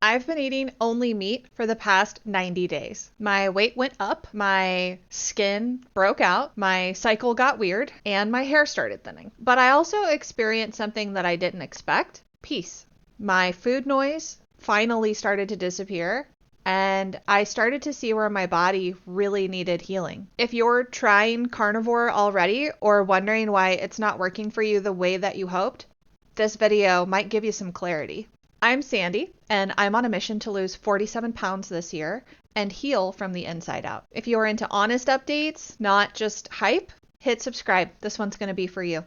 I've been eating only meat for the past 90 days. My weight went up, my skin broke out, my cycle got weird, and my hair started thinning. But I also experienced something that I didn't expect: peace. My food noise finally started to disappear, and I started to see where my body really needed healing. If you're trying carnivore already or wondering why it's not working for you the way that you hoped, this video might give you some clarity. I'm Sandy, and I'm on a mission to lose 47 pounds this year and heal from the inside out. If you're into honest updates, not just hype, hit subscribe. This one's going to be for you.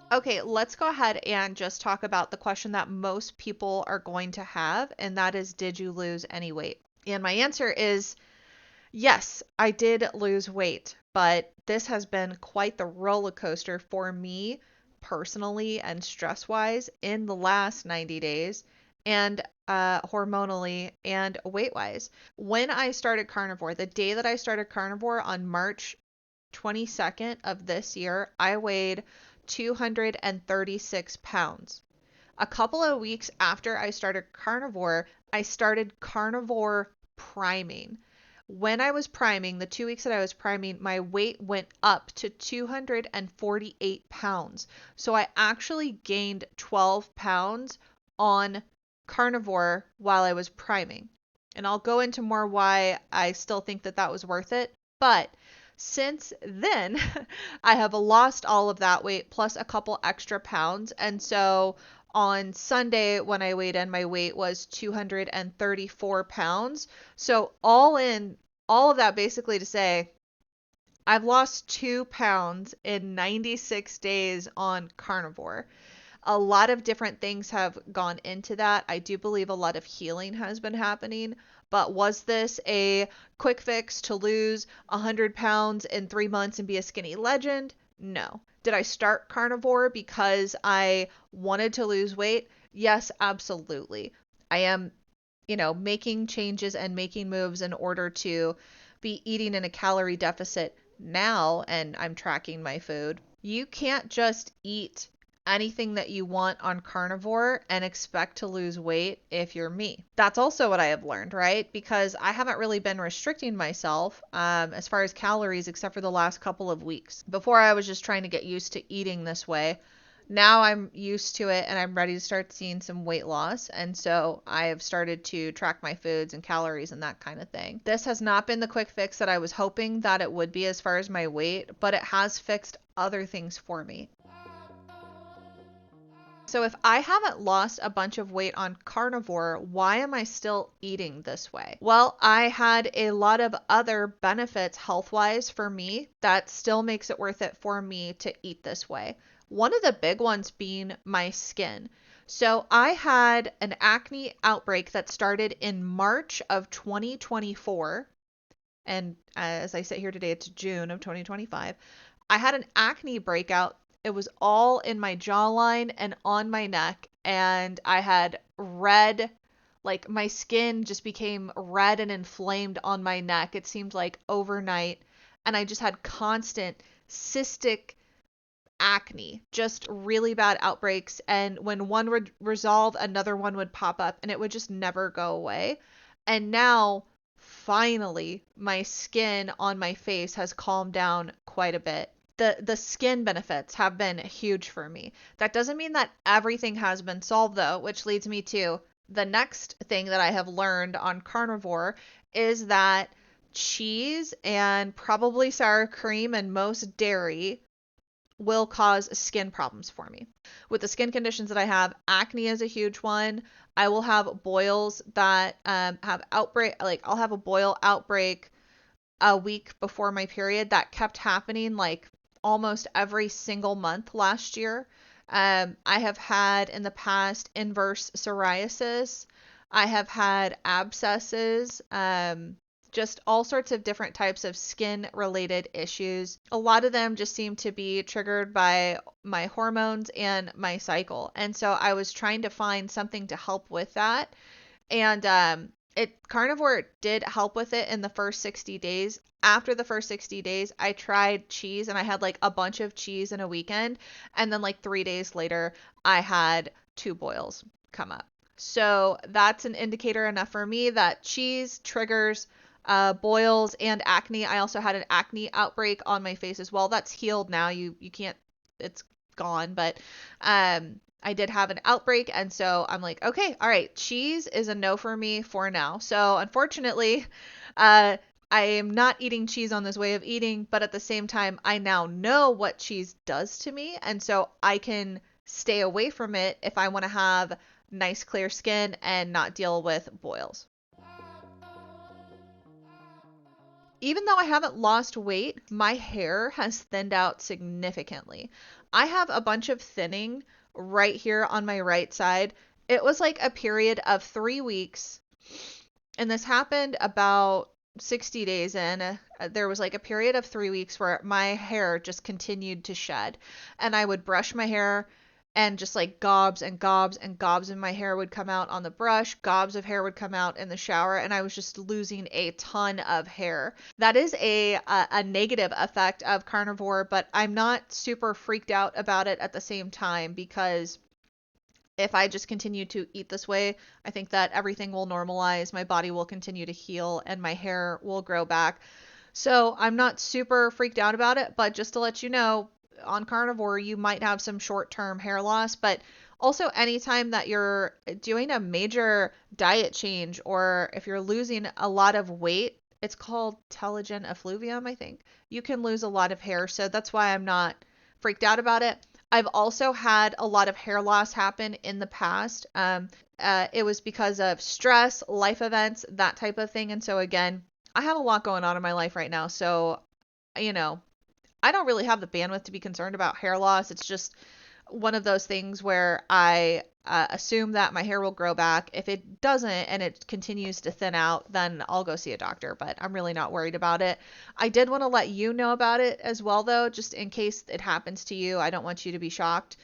Okay, let's go ahead and just talk about the question that most people are going to have, and that is, did you lose any weight? And my answer is yes, I did lose weight, but this has been quite the roller coaster for me personally and stress wise in the last 90 days, and hormonally and weight wise. When I started carnivore, the day that I started carnivore on March 22nd of this year, I weighed 236 pounds. A couple of weeks after I started carnivore, I started carnivore priming. When I was priming, the 2 weeks that I was priming, my weight went up to 248 pounds. So I actually gained 12 pounds on carnivore while I was priming. And I'll go into more why I still think that that was worth it. But since then, I have lost all of that weight plus a couple extra pounds. And so on Sunday, when I weighed in, my weight was 234 pounds. So all in, all of that basically to say, I've lost 2 pounds in 96 days on carnivore. A lot of different things have gone into that. I do believe a lot of healing has been happening. But was this a quick fix to lose 100 pounds in 3 months and be a skinny legend? No. Did I start carnivore because I wanted to lose weight? Yes, absolutely. I am, making changes and making moves in order to be eating in a calorie deficit now, and I'm tracking my food. You can't just eat anything that you want on carnivore and expect to lose weight if you're me. That's also what I have learned, right? Because I haven't really been restricting myself as far as calories except for the last couple of weeks. Before, I was just trying to get used to eating this way. Now I'm used to it and I'm ready to start seeing some weight loss. And so I have started to track my foods and calories and that kind of thing. This has not been the quick fix that I was hoping that it would be as far as my weight, but it has fixed other things for me. So if I haven't lost a bunch of weight on carnivore, why am I still eating this way? Well, I had a lot of other benefits health-wise for me that still makes it worth it for me to eat this way. One of the big ones being my skin. So I had an acne outbreak that started in March of 2024. And as I sit here today, it's June of 2025. I had an acne breakout. It was all in my jawline and on my neck, and I had red, like my skin just became red and inflamed on my neck. It seemed like overnight, and I just had constant cystic acne, just really bad outbreaks, and when one would resolve, another one would pop up, and it would just never go away. And now finally my skin on my face has calmed down quite a bit. The skin benefits have been huge for me. That doesn't mean that everything has been solved though, which leads me to the next thing that I have learned on carnivore is that cheese and probably sour cream and most dairy will cause skin problems for me. With the skin conditions that I have, acne is a huge one. I will have boils that have outbreak, like I'll have a boil outbreak a week before my period that kept happening like almost every single month last year. I have had in the past inverse psoriasis. I have had abscesses, just all sorts of different types of skin related issues. A lot of them just seem to be triggered by my hormones and my cycle. And so I was trying to find something to help with that. And Carnivore did help with it in the first 60 days. After the first 60 days, I tried cheese and I had like a bunch of cheese in a weekend. And then like 3 days later, I had two boils come up. So that's an indicator enough for me that cheese triggers boils and acne. I also had an acne outbreak on my face as well. That's healed now. You can't, it's gone, but I did have an outbreak, and so I'm like, okay, all right, cheese is a no for me for now. So unfortunately, uh, I am not eating cheese on this way of eating, but at the same time, I now know what cheese does to me, and so I can stay away from it if I want to have nice clear skin and not deal with boils. Even though I haven't lost weight, my hair has thinned out significantly. I have a bunch of thinning right here on my right side. It was like a period of 3 weeks, and this happened about 60 days in. There was like a period of 3 weeks where my hair just continued to shed, and I would brush my hair and just like gobs and gobs and gobs of my hair would come out on the brush, gobs of hair would come out in the shower, and I was just losing a ton of hair. That is a negative effect of carnivore, but I'm not super freaked out about it at the same time because if I just continue to eat this way, I think that everything will normalize, my body will continue to heal, and my hair will grow back. So I'm not super freaked out about it, but just to let you know, on carnivore, you might have some short term hair loss, but also anytime that you're doing a major diet change or if you're losing a lot of weight, it's called telogen effluvium, I think. You can lose a lot of hair, so that's why I'm not freaked out about it. I've also had a lot of hair loss happen in the past. It was because of stress, life events, that type of thing. And so, again, I have a lot going on in my life right now. So, you know, I don't really have the bandwidth to be concerned about hair loss. It's just one of those things where I assume that my hair will grow back. If it doesn't and it continues to thin out, then I'll go see a doctor, but I'm really not worried about it. I did want to let you know about it as well, though, just in case it happens to you. I don't want you to be shocked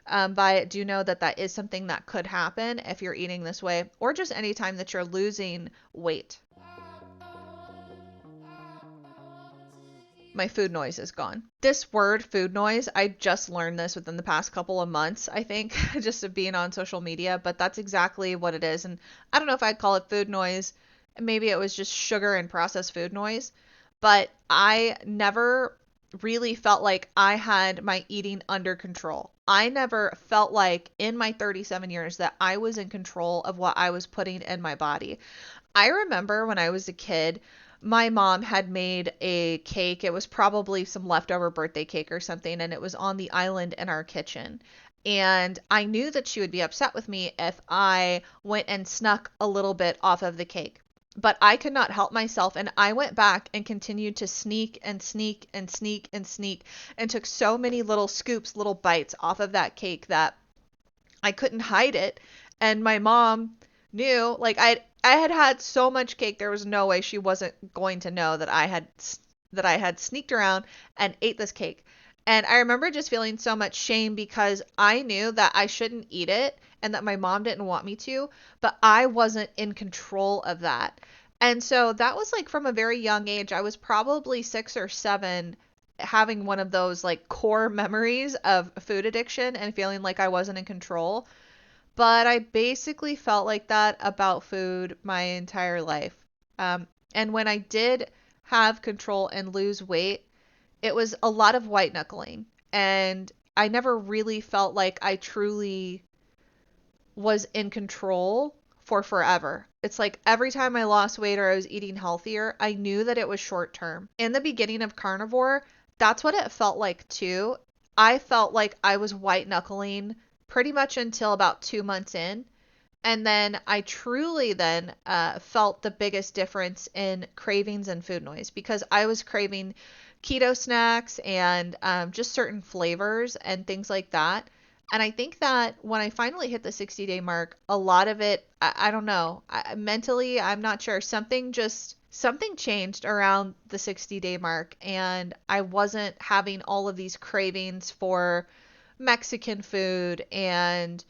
by it. Do know that that is something that could happen if you're eating this way or just anytime that you're losing weight. My food noise is gone. This word food noise, I just learned this within the past couple of months, I think, just of being on social media, but that's exactly what it is. And I don't know if I'd call it food noise. Maybe it was just sugar and processed food noise, but I never really felt like I had my eating under control. I never felt like in my 37 years that I was in control of what I was putting in my body. I remember when I was a kid, my mom had made a cake. It was probably some leftover birthday cake or something, and it was on the island in our kitchen. And I knew that she would be upset with me if I went and snuck a little bit off of the cake. But I could not help myself, and I went back and continued to sneak and sneak and sneak and sneak and took so many little scoops, little bites off of that cake that I couldn't hide it. And my mom knew, like I had had so much cake, there was no way she wasn't going to know that I had sneaked around and ate this cake. And I remember just feeling so much shame because I knew that I shouldn't eat it and that my mom didn't want me to, but I wasn't in control of that. And so that was like from a very young age. I was probably 6 or 7 having one of those like core memories of food addiction and feeling like I wasn't in control. But I basically felt like that about food my entire life. And when I did have control and lose weight, it was a lot of white knuckling. And I never really felt like I truly was in control for forever. It's like every time I lost weight or I was eating healthier, I knew that it was short term. In the beginning of carnivore, that's what it felt like too. I felt like I was white knuckling pretty much until about 2 months in. And then I truly then felt the biggest difference in cravings and food noise because I was craving keto snacks and just certain flavors and things like that. And I think that when I finally hit the 60-day mark, a lot of it, I don't know, mentally, I'm not sure. Something changed around the 60-day mark, and I wasn't having all of these cravings for Mexican food and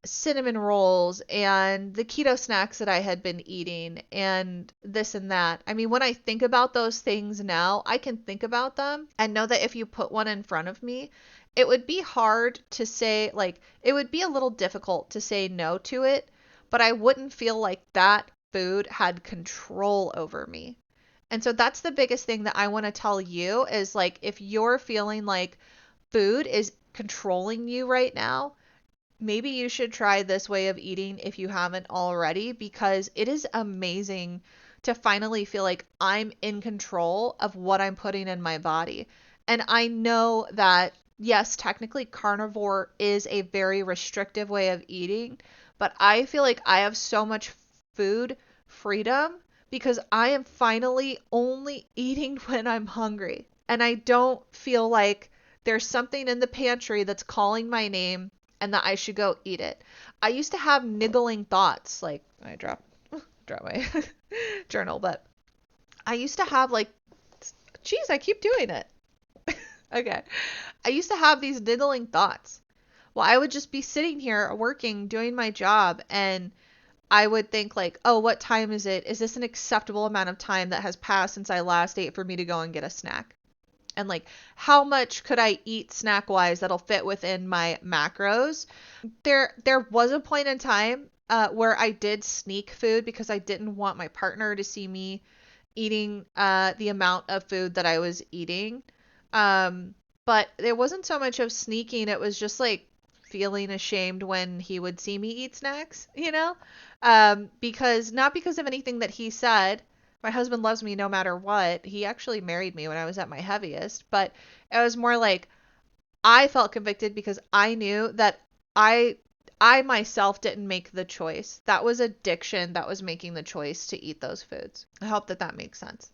cinnamon rolls and the keto snacks that I had been eating and this and that. I mean, when I think about those things now, I can think about them and know that if you put one in front of me, it would be hard to say, like, it would be a little difficult to say no to it, but I wouldn't feel like that food had control over me. And so that's the biggest thing that I want to tell you is like, if you're feeling like food is controlling you right now, maybe you should try this way of eating if you haven't already, because it is amazing to finally feel like I'm in control of what I'm putting in my body. And I know that, yes, technically carnivore is a very restrictive way of eating, but I feel like I have so much food freedom because I am finally only eating when I'm hungry. And I don't feel like there's something in the pantry that's calling my name and that I should go eat it. I used to have niggling thoughts, like I drop my journal, but I used to have like, geez, I keep doing it. Okay. I used to have these niggling thoughts. Well, I would just be sitting here working, doing my job, and I would think like, oh, what time is it? Is this an acceptable amount of time that has passed since I last ate for me to go and get a snack? And like, how much could I eat snack wise that'll fit within my macros? There was a point in time where I did sneak food because I didn't want my partner to see me eating the amount of food that I was eating. But it wasn't so much of sneaking, it was just like feeling ashamed when he would see me eat snacks, you know? Because not because of anything that he said. My husband loves me no matter what. He actually married me when I was at my heaviest, but it was more like I felt convicted because I knew that I I myself didn't make the choice. That was addiction that was making the choice to eat those foods. I hope that that makes sense.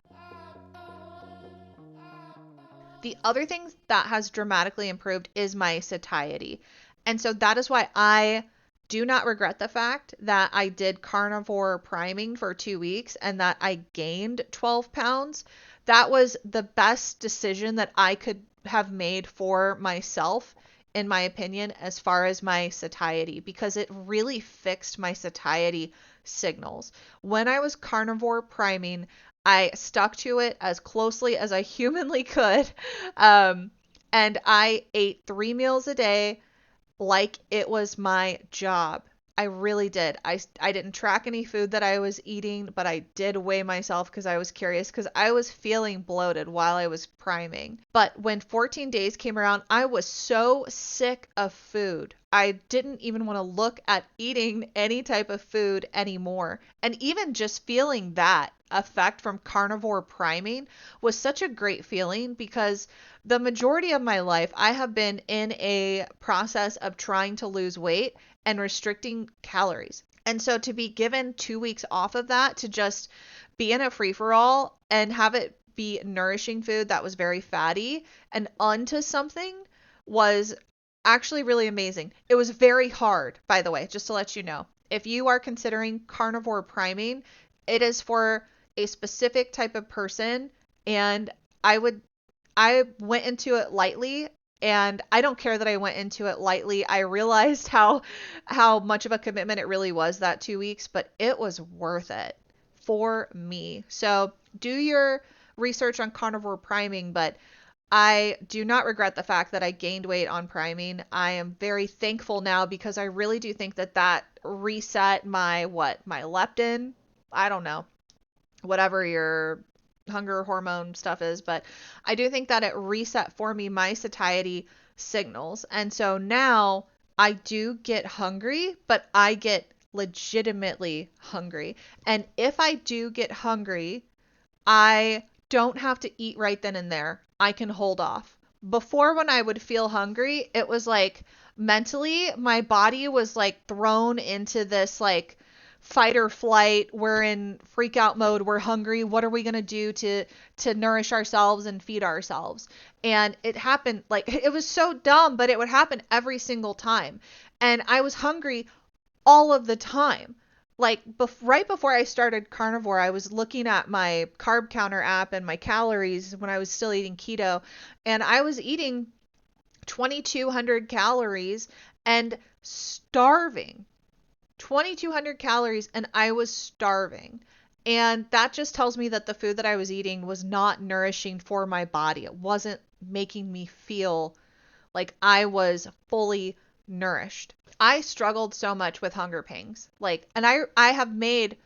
The other thing that has dramatically improved is my satiety. And so that is why I do not regret the fact that I did carnivore priming for 2 weeks and that I gained 12 pounds. That was the best decision that I could have made for myself, in my opinion, as far as my satiety, because it really fixed my satiety signals. When I was carnivore priming, I stuck to it as closely as I humanly could. Um, and I ate 3 meals a day like it was my job. I really did. I didn't track any food that I was eating, but I did weigh myself because I was curious because I was feeling bloated while I was priming. But when 14 days came around, I was so sick of food. I didn't even want to look at eating any type of food anymore. And even just feeling that effect from carnivore priming was such a great feeling because the majority of my life, I have been in a process of trying to lose weight and restricting calories. And so to be given 2 weeks off of that, to just be in a free for all and have it be nourishing food that was very fatty and onto something was actually really amazing. It was very hard, by the way, just to let you know. If you are considering carnivore priming, it is for a specific type of person, and I went into it lightly, and I don't care that I went into it lightly. I realized how much of a commitment it really was that 2 weeks, but it was worth it for me. So do your research on carnivore priming, but I do not regret the fact that I gained weight on priming. I am very thankful now because I really do think that that reset my leptin. I don't know, whatever your hunger hormone stuff is, but I do think that it reset for me my satiety signals. And so now I do get hungry, but I get legitimately hungry. And if I do get hungry, I don't have to eat right then and there. I can hold off. Before, when I would feel hungry, it was like mentally my body was like thrown into this like fight or flight. We're in freak out mode. We're hungry. What are we going to do to nourish ourselves and feed ourselves? And it happened like it was so dumb, but it would happen every single time. And I was hungry all of the time. Like right before I started carnivore, I was looking at my carb counter app and my calories when I was still eating keto, and I was eating 2,200 calories and starving. 2,200 calories and I was starving. And that just tells me that the food that I was eating was not nourishing for my body. It wasn't making me feel like I was fully nourished. I struggled so much with hunger pangs. And I have made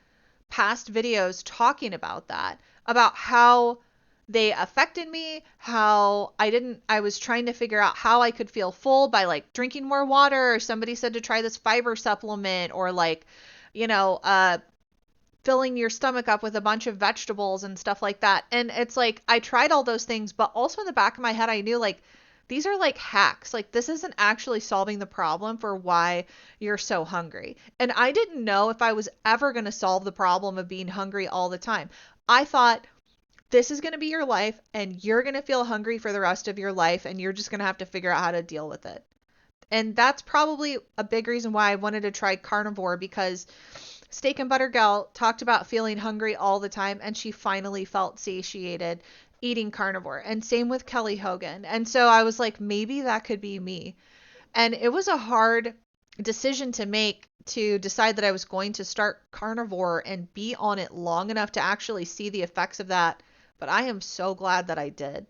past videos talking about that, about how they affected me, how I was trying to figure out how I could feel full by drinking more water, or somebody said to try this fiber supplement, or you know, uh, filling your stomach up with a bunch of vegetables and stuff like that. And it's I tried all those things, but also in the back of my head, I knew these are hacks. This isn't actually solving the problem for why you're so hungry. And I didn't know if I was ever going to solve the problem of being hungry all the time. I thought this is going to be your life and you're going to feel hungry for the rest of your life and you're just going to have to figure out how to deal with it. And that's probably a big reason why I wanted to try carnivore, because Steak and Butter Gal talked about feeling hungry all the time and she finally felt satiated eating carnivore. And same with Kelly Hogan. And so I was like, maybe that could be me. And it was a hard decision to make, to decide that I was going to start carnivore and be on it long enough to actually see the effects of that. But I am so glad that I did.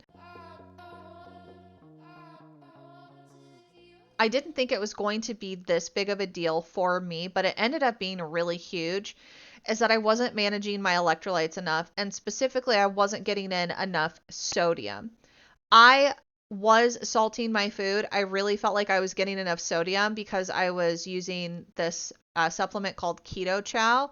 I didn't think it was going to be this big of a deal for me, but it ended up being really huge. Is that I wasn't managing my electrolytes enough, and specifically, I wasn't getting in enough sodium. I was salting my food. I really felt like I was getting enough sodium because I was using this supplement called Keto Chow,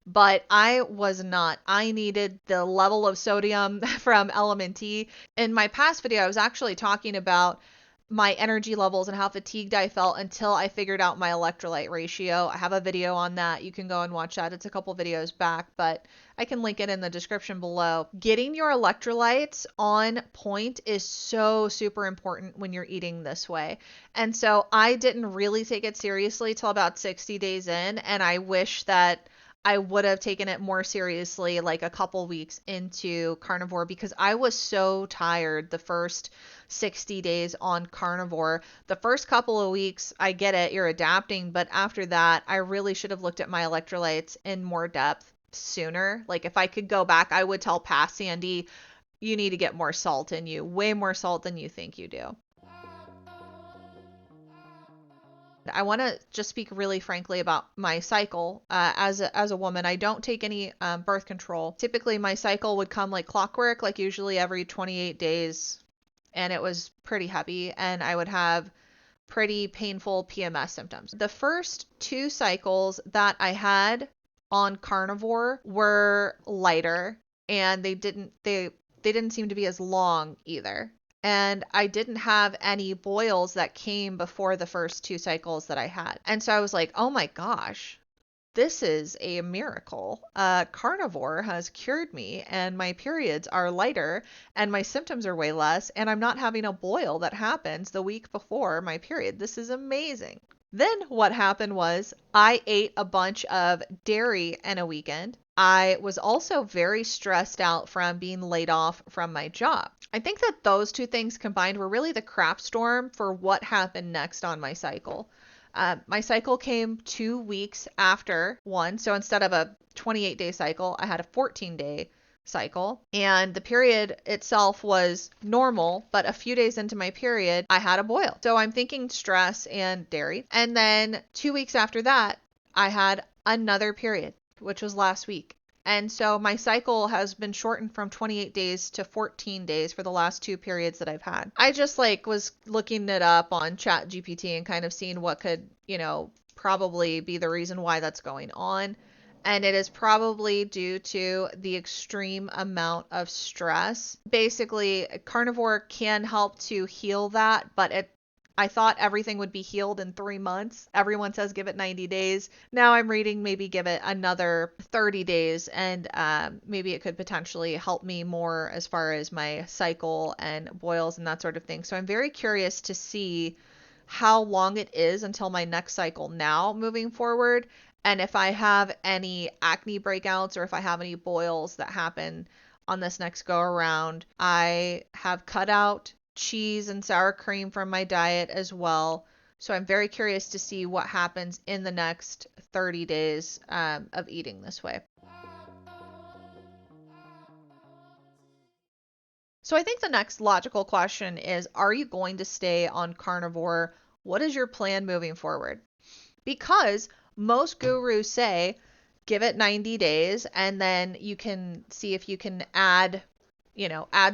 but I was not. I needed the level of sodium from LMNT. In my past video, I was actually talking about my energy levels and how fatigued I felt until I figured out my electrolyte ratio. I have a video on that. You can go and watch that. It's a couple videos back, but I can link it in the description below. Getting your electrolytes on point is so super important when you're eating this way. And so I didn't really take it seriously till about 60 days in, and I wish that I would have taken it more seriously a couple weeks into carnivore, because I was so tired the first 60 days on carnivore. The first couple of weeks, I get it, you're adapting, but after that, I really should have looked at my electrolytes in more depth sooner. If I could go back, I would tell past Sandy, you need to get more salt in you, way more salt than you think you do. I want to just speak really frankly about my cycle. As a woman, I don't take any birth control. Typically, my cycle would come like clockwork, usually every 28 days, and it was pretty heavy, and I would have pretty painful PMS symptoms. The first 2 cycles that I had on carnivore were lighter, and they didn't seem to be as long either. And I didn't have any boils that came before the first 2 cycles that I had. And so I was like, oh my gosh, this is a miracle. Carnivore has cured me, and my periods are lighter, and my symptoms are way less, and I'm not having a boil that happens the week before my period. This is amazing. Then what happened was I ate a bunch of dairy in a weekend. I was also very stressed out from being laid off from my job. I think that those 2 things combined were really the crap storm for what happened next on my cycle. My cycle came 2 weeks after one. So instead of a 28-day cycle, I had a 14-day cycle. And the period itself was normal, but a few days into my period, I had a boil. So I'm thinking stress and dairy. And then 2 weeks after that, I had another period, which was last week. And so my cycle has been shortened from 28 days to 14 days for the last 2 periods that I've had. I just was looking it up on ChatGPT and kind of seeing what could, probably be the reason why that's going on. And it is probably due to the extreme amount of stress. Basically, carnivore can help to heal that, but I thought everything would be healed in 3 months. Everyone says give it 90 days. Now I'm reading maybe give it another 30 days, and maybe it could potentially help me more as far as my cycle and boils and that sort of thing. So I'm very curious to see how long it is until my next cycle now moving forward, and if I have any acne breakouts or if I have any boils that happen on this next go around. I have cut out cheese and sour cream from my diet as well. So I'm very curious to see what happens in the next 30 days of eating this way. So I think the next logical question is, are you going to stay on carnivore? What is your plan moving forward? Because most gurus say give it 90 days and then you can see if you can add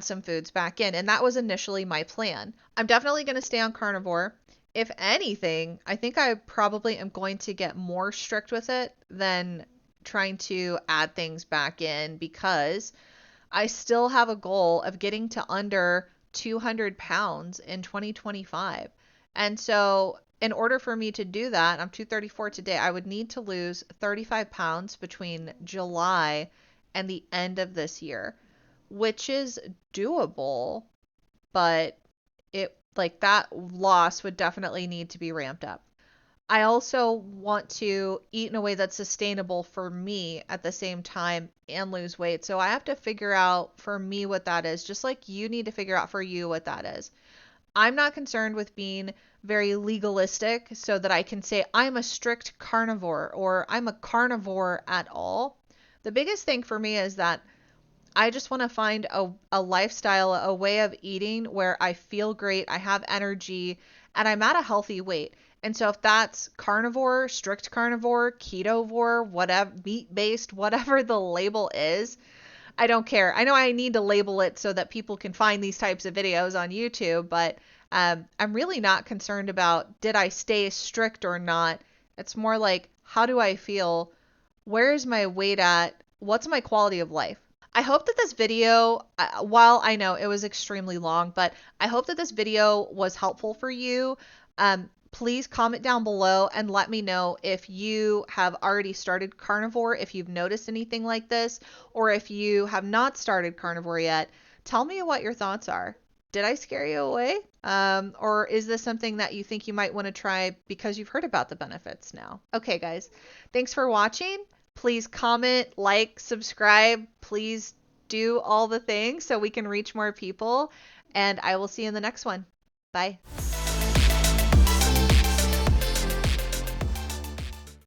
some foods back in. And that was initially my plan. I'm definitely going to stay on carnivore. If anything, I think I probably am going to get more strict with it than trying to add things back in, because I still have a goal of getting to under 200 pounds in 2025. And so, in order for me to do that, I'm 234 today, I would need to lose 35 pounds between July and the end of this year, which is doable, but it like that loss would definitely need to be ramped up. I also want to eat in a way that's sustainable for me at the same time and lose weight. So I have to figure out for me what that is, just like you need to figure out for you what that is. I'm not concerned with being very legalistic so that I can say I'm a strict carnivore or I'm a carnivore at all. The biggest thing for me is that I just want to find a lifestyle, a way of eating where I feel great, I have energy, and I'm at a healthy weight. And so if that's carnivore, strict carnivore, ketovore, whatever, meat-based, whatever the label is, I don't care. I know I need to label it so that people can find these types of videos on YouTube, but I'm really not concerned about did I stay strict or not. It's more like, how do I feel? Where is my weight at? What's my quality of life? I hope that this video, while I know it was extremely long, but I hope that this video was helpful for you. Please comment down below and let me know if you have already started carnivore, if you've noticed anything like this, or if you have not started carnivore yet. Tell me what your thoughts are. Did I scare you away? Or is this something that you think you might want to try because you've heard about the benefits now? Okay, guys, thanks for watching. Please comment, like, subscribe. Please do all the things so we can reach more people. And I will see you in the next one. Bye.